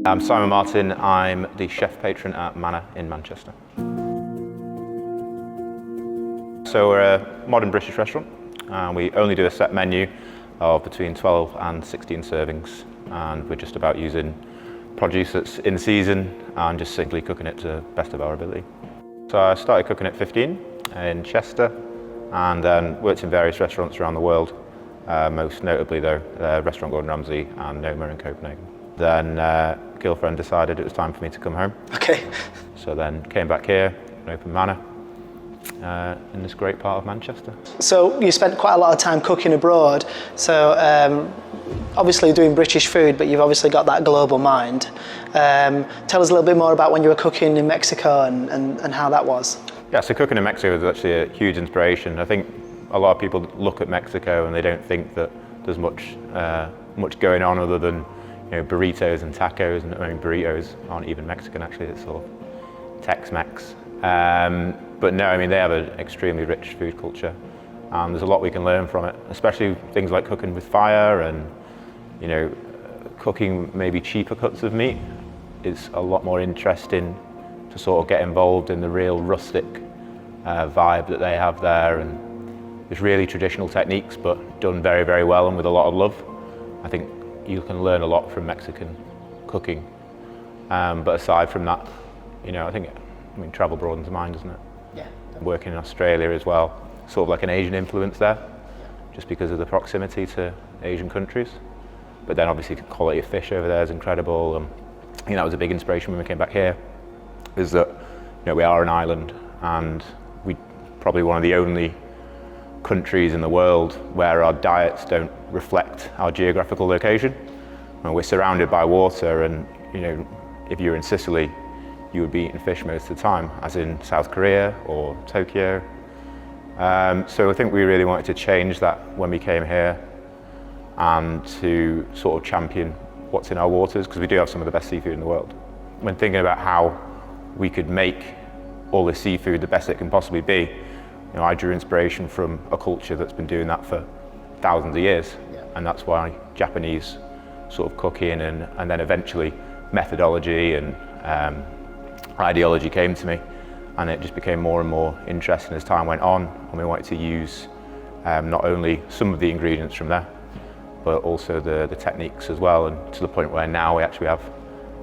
I'm Simon Martin, I'm the chef patron at Manor in Manchester. So we're a modern British restaurant and we only do a set menu of between 12 and 16 servings, and we're just about using produce that's in season and just simply cooking it to the best of our ability. So I started cooking at 15 in Chester and then worked in various restaurants around the world, most notably though restaurant Gordon Ramsay and Noma in Copenhagen. Then girlfriend decided it was time for me to come home. Okay. So then came back here and opened Manor in this great part of Manchester. So you spent quite a lot of time cooking abroad, so obviously doing British food, but you've obviously got that global mind. Tell us a little bit more about when you were cooking in Mexico and how that was. Yeah, so cooking in Mexico was actually a huge inspiration. I think a lot of people look at Mexico and they don't think that there's much going on other than burritos and tacos, and I mean burritos aren't even Mexican actually, it's sort of Tex-Mex. But no, I mean they have an extremely rich food culture and there's a lot we can learn from it, especially things like cooking with fire and cooking maybe cheaper cuts of meat is a lot more interesting to sort of get involved in the real rustic vibe that they have there, and it's really traditional techniques but done very, very well and with a lot of love. I think you can learn a lot from Mexican cooking, but aside from that, I mean travel broadens the mind, doesn't it? Yeah. Working in Australia as well, sort of like an Asian influence there, just because of the proximity to Asian countries. But then obviously the quality of fish over there is incredible, and that was a big inspiration when we came back here, is that we are an island and we probably one of the only countries in the world where our diets don't reflect our geographical location. We're surrounded by water, and if you're in Sicily you would be eating fish most of the time, as in South Korea or Tokyo. So I think we really wanted to change that when we came here and to sort of champion what's in our waters, because we do have some of the best seafood in the world. When thinking about how we could make all this seafood the best it can possibly be, I drew inspiration from a culture that's been doing that for thousands of years. Yeah. And that's why Japanese sort of cooking and then eventually methodology and ideology came to me, and it just became more and more interesting as time went on, and we wanted to use not only some of the ingredients from there but also the techniques as well, and to the point where now we actually have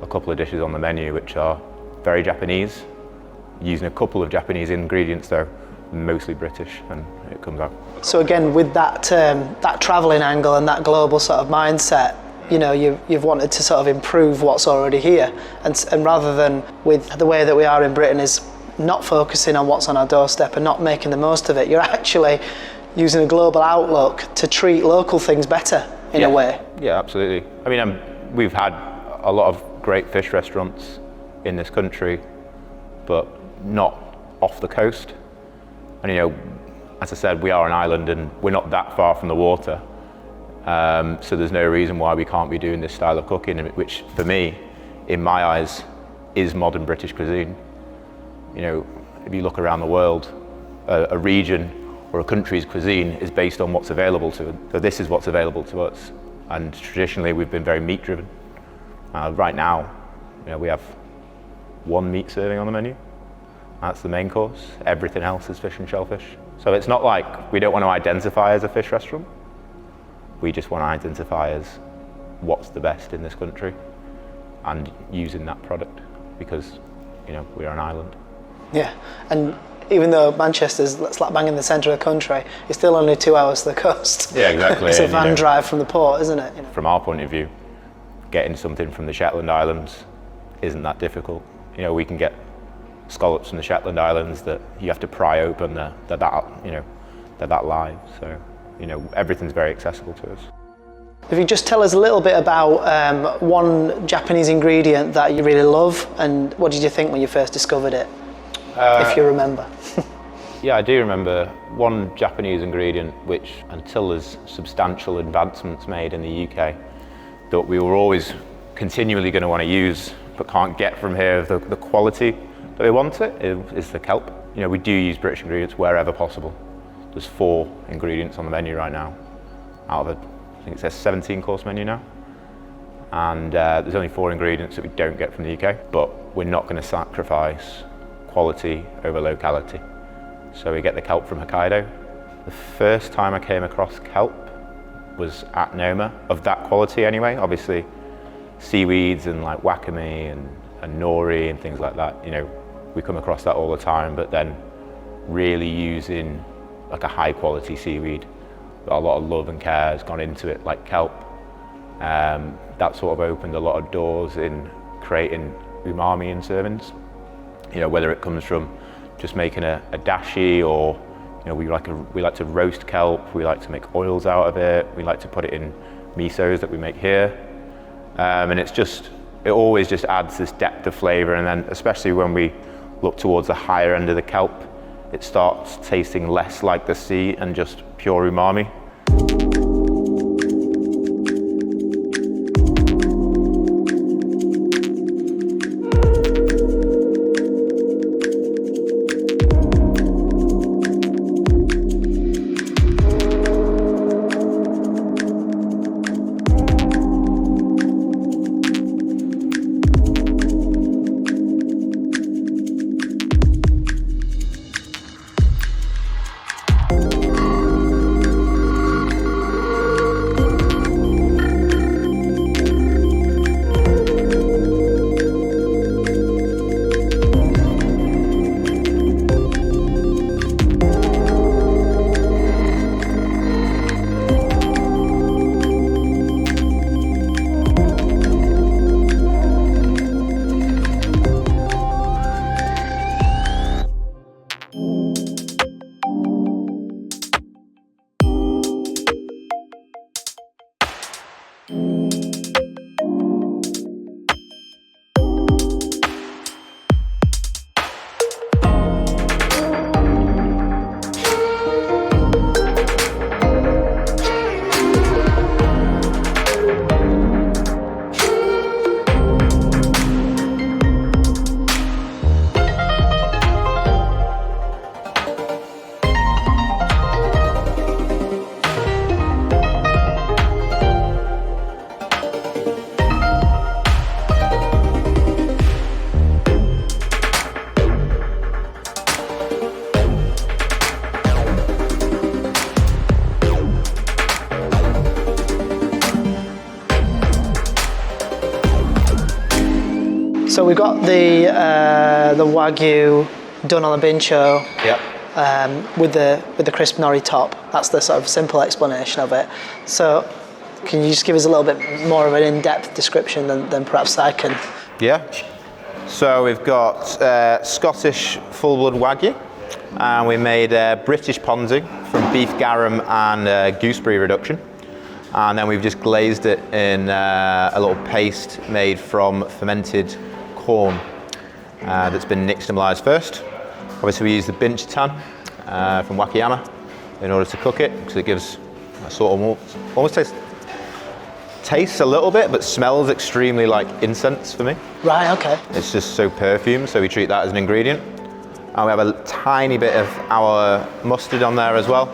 a couple of dishes on the menu which are very Japanese, using a couple of Japanese ingredients though, mostly British, and it comes out. So again, with that travelling angle and that global sort of mindset, you've wanted to sort of improve what's already here, and rather than with the way that we are in Britain is not focusing on what's on our doorstep and not making the most of it, you're actually using a global outlook to treat local things better in a way. Yeah, absolutely. I mean, we've had a lot of great fish restaurants in this country, but not off the coast. And as I said, we are an island and we're not that far from the water. So there's no reason why we can't be doing this style of cooking, which for me, in my eyes, is modern British cuisine. If you look around the world, a region or a country's cuisine is based on what's available to it. So this is what's available to us. And traditionally, we've been very meat driven. Right now, we have one meat serving on the menu. That's the main course. Everything else is fish and shellfish. So it's not like we don't want to identify as a fish restaurant. We just want to identify as what's the best in this country and using that product, because we are an island. Yeah, and even though Manchester's slap bang in the centre of the country, it's still only 2 hours to the coast. Yeah, exactly. It's a van drive from the port, isn't it? From our point of view, getting something from the Shetland Islands isn't that difficult. We can get scallops from the Shetland Islands that you have to pry open. They're that live. So everything's very accessible to us. If you just tell us a little bit about one Japanese ingredient that you really love, and what did you think when you first discovered it, if you remember? Yeah, I do remember one Japanese ingredient which, until there's substantial advancements made in the UK, that we were always continually going to want to use but can't get from here, the quality that we want it, is the kelp. We do use British ingredients wherever possible. There's 4 ingredients on the menu right now out of I think it says 17 course menu now. and there's only 4 ingredients that we don't get from the UK, but we're not going to sacrifice quality over locality. So we get the kelp from Hokkaido. The first time I came across kelp was at Noma, of that quality anyway. Obviously seaweeds and like wakame and nori and things like that, you know, we come across that all the time, but then really using like a high quality seaweed, a lot of love and care has gone into it, like kelp. That sort of opened a lot of doors in creating umami in servings. You know, whether it comes from just making a dashi, or you know, we like to roast kelp, we like to make oils out of it, we like to put it in misos that we make here, and it always just adds this depth of flavour. And then especially when we look towards the higher end of the kelp, it starts tasting less like the sea and just pure umami. So we've got the Wagyu done on the bincho. Yep. With the crisp nori top. That's the sort of simple explanation of it. So can you just give us a little bit more of an in-depth description than perhaps I can? Yeah. So we've got Scottish full-blood Wagyu, and we made British ponzu from beef garum and gooseberry reduction. And then we've just glazed it in a little paste made from fermented corn that's been nixtamalized first. Obviously we use the binch tan from Wakayama in order to cook it, because it gives a sort of almost tastes a little bit, but smells extremely like incense for me. Right, okay. It's just so perfumed, so we treat that as an ingredient. And we have a tiny bit of our mustard on there as well.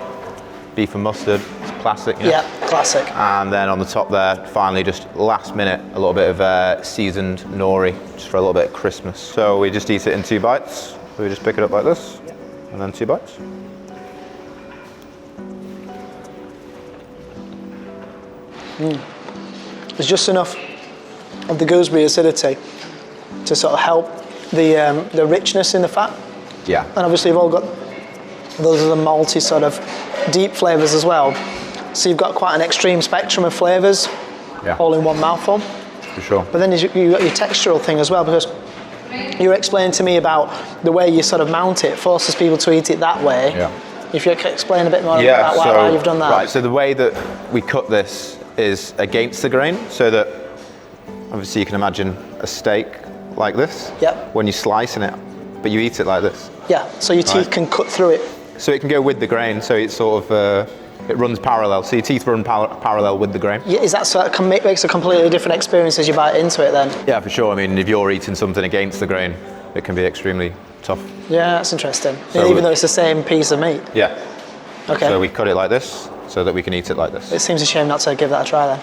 Beef and mustard, it's classic. You know? Yeah, classic. And then on the top there, finally, just last minute, a little bit of seasoned nori, just for a little bit of crispness. So we just eat it in 2 bites. So we just pick it up like this, and then 2 bites. There's just enough of the gooseberry acidity to sort of help the richness in the fat. Yeah. And obviously you've all got those are the malty sort of deep flavours as well. So you've got quite an extreme spectrum of flavours, Yeah. all in one mouthful. For sure. But then you've got your textural thing as well, because you were explaining to me about the way you sort of mount it, forces people to eat it that way. Yeah. If you could explain a bit more about why you've done that. Right, so the way that we cut this is against the grain, so that obviously you can imagine a steak like this. Yep. When you slice it, but you eat it like this. Yeah, so your teeth can cut through it. So it can go with the grain, so it's sort of, it runs parallel, so your teeth run parallel with the grain. Yeah, is that so? It makes a completely different experience as you bite into it then? Yeah, for sure. I mean, if you're eating something against the grain, it can be extremely tough. Yeah, that's interesting. So even though it's the same piece of meat. Yeah. Okay. So we cut it like this, so that we can eat it like this. It seems a shame not to give that a try then.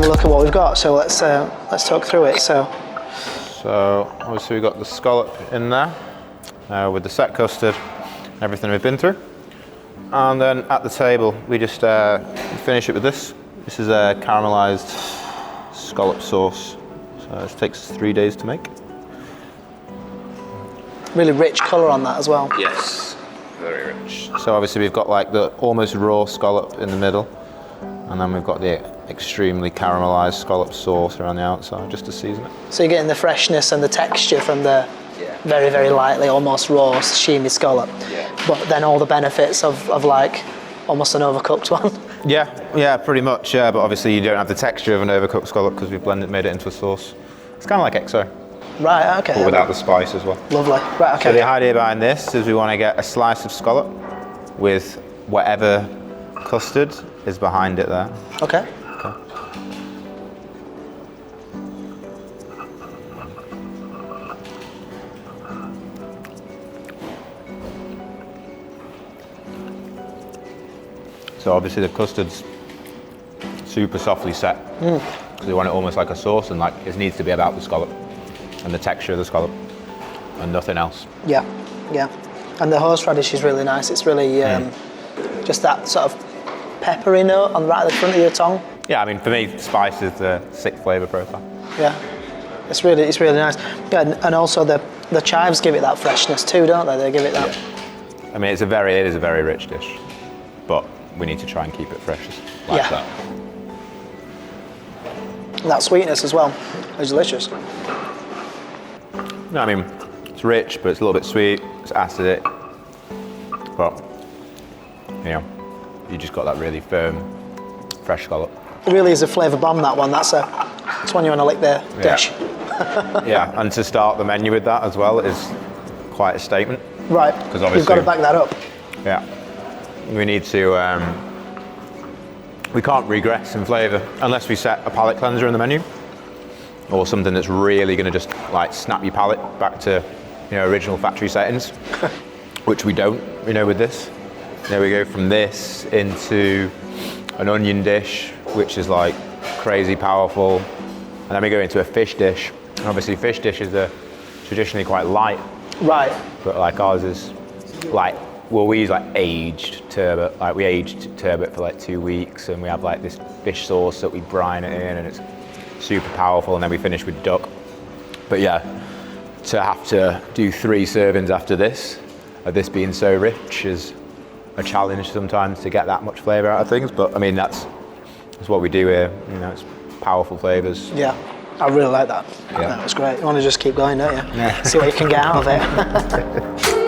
a look at what we've got. So let's talk through it. So obviously we've got the scallop in there with the set custard, everything we've been through. And then at the table, we just finish it with this. This is a caramelized scallop sauce. So it takes 3 days to make. Really rich colour on that as well. Yes, very rich. So obviously we've got like the almost raw scallop in the middle, and then we've got the extremely caramelized scallop sauce around the outside just to season it. So you're getting the freshness and the texture from the very, very lightly, almost raw, sashimi scallop. Yeah. But then all the benefits of like almost an overcooked one. Yeah, pretty much. Yeah, but obviously you don't have the texture of an overcooked scallop because we've made it into a sauce. It's kind of like XO. Right, okay. But without the spice as well. Lovely. Right, okay. So the idea behind this is we want to get a slice of scallop with whatever custard is behind it there. Okay. So obviously the custard's super softly set because we want it almost like a sauce, and like it needs to be about the scallop and the texture of the scallop and nothing else. Yeah. And the horseradish is really nice. It's really just that sort of peppery note on right at the front of your tongue. Yeah, I mean for me, spice is the sixth flavour profile. Yeah, it's really nice. Yeah, and also the chives give it that freshness too, don't they? They give it that. Yeah. I mean, it is a very rich dish, but we need to try and keep it fresh like that. That sweetness as well is delicious. No, I mean, it's rich, but it's a little bit sweet. It's acidic, but you know, you just got that really firm, fresh scallop. It really is a flavour bomb, that one. That's one you want to lick the dish. Yeah, and to start the menu with that as well is quite a statement. Right, because obviously you've got to back that up. Yeah, we need to. We can't regress in flavour unless we set a palate cleanser in the menu, or something that's really going to just like snap your palate back to, you know, original factory settings, which we don't. You know, with this, there we go from this into an onion dish, which is like crazy powerful, and then we go into a fish dish. And obviously, fish dishes are traditionally quite light, right? But like ours is like. Well, we use like aged turbot. Like we aged turbot for like 2 weeks, and we have like this fish sauce that we brine it in, and it's super powerful. And then we finish with duck. But yeah, to have to do 3 servings after this, of this being so rich, is a challenge sometimes to get that much flavour out of things. But I mean, that's what we do here. You know, it's powerful flavours. Yeah, I really like that. Yeah, that was great. You want to just keep going, don't you? Yeah. See what you can get out of it.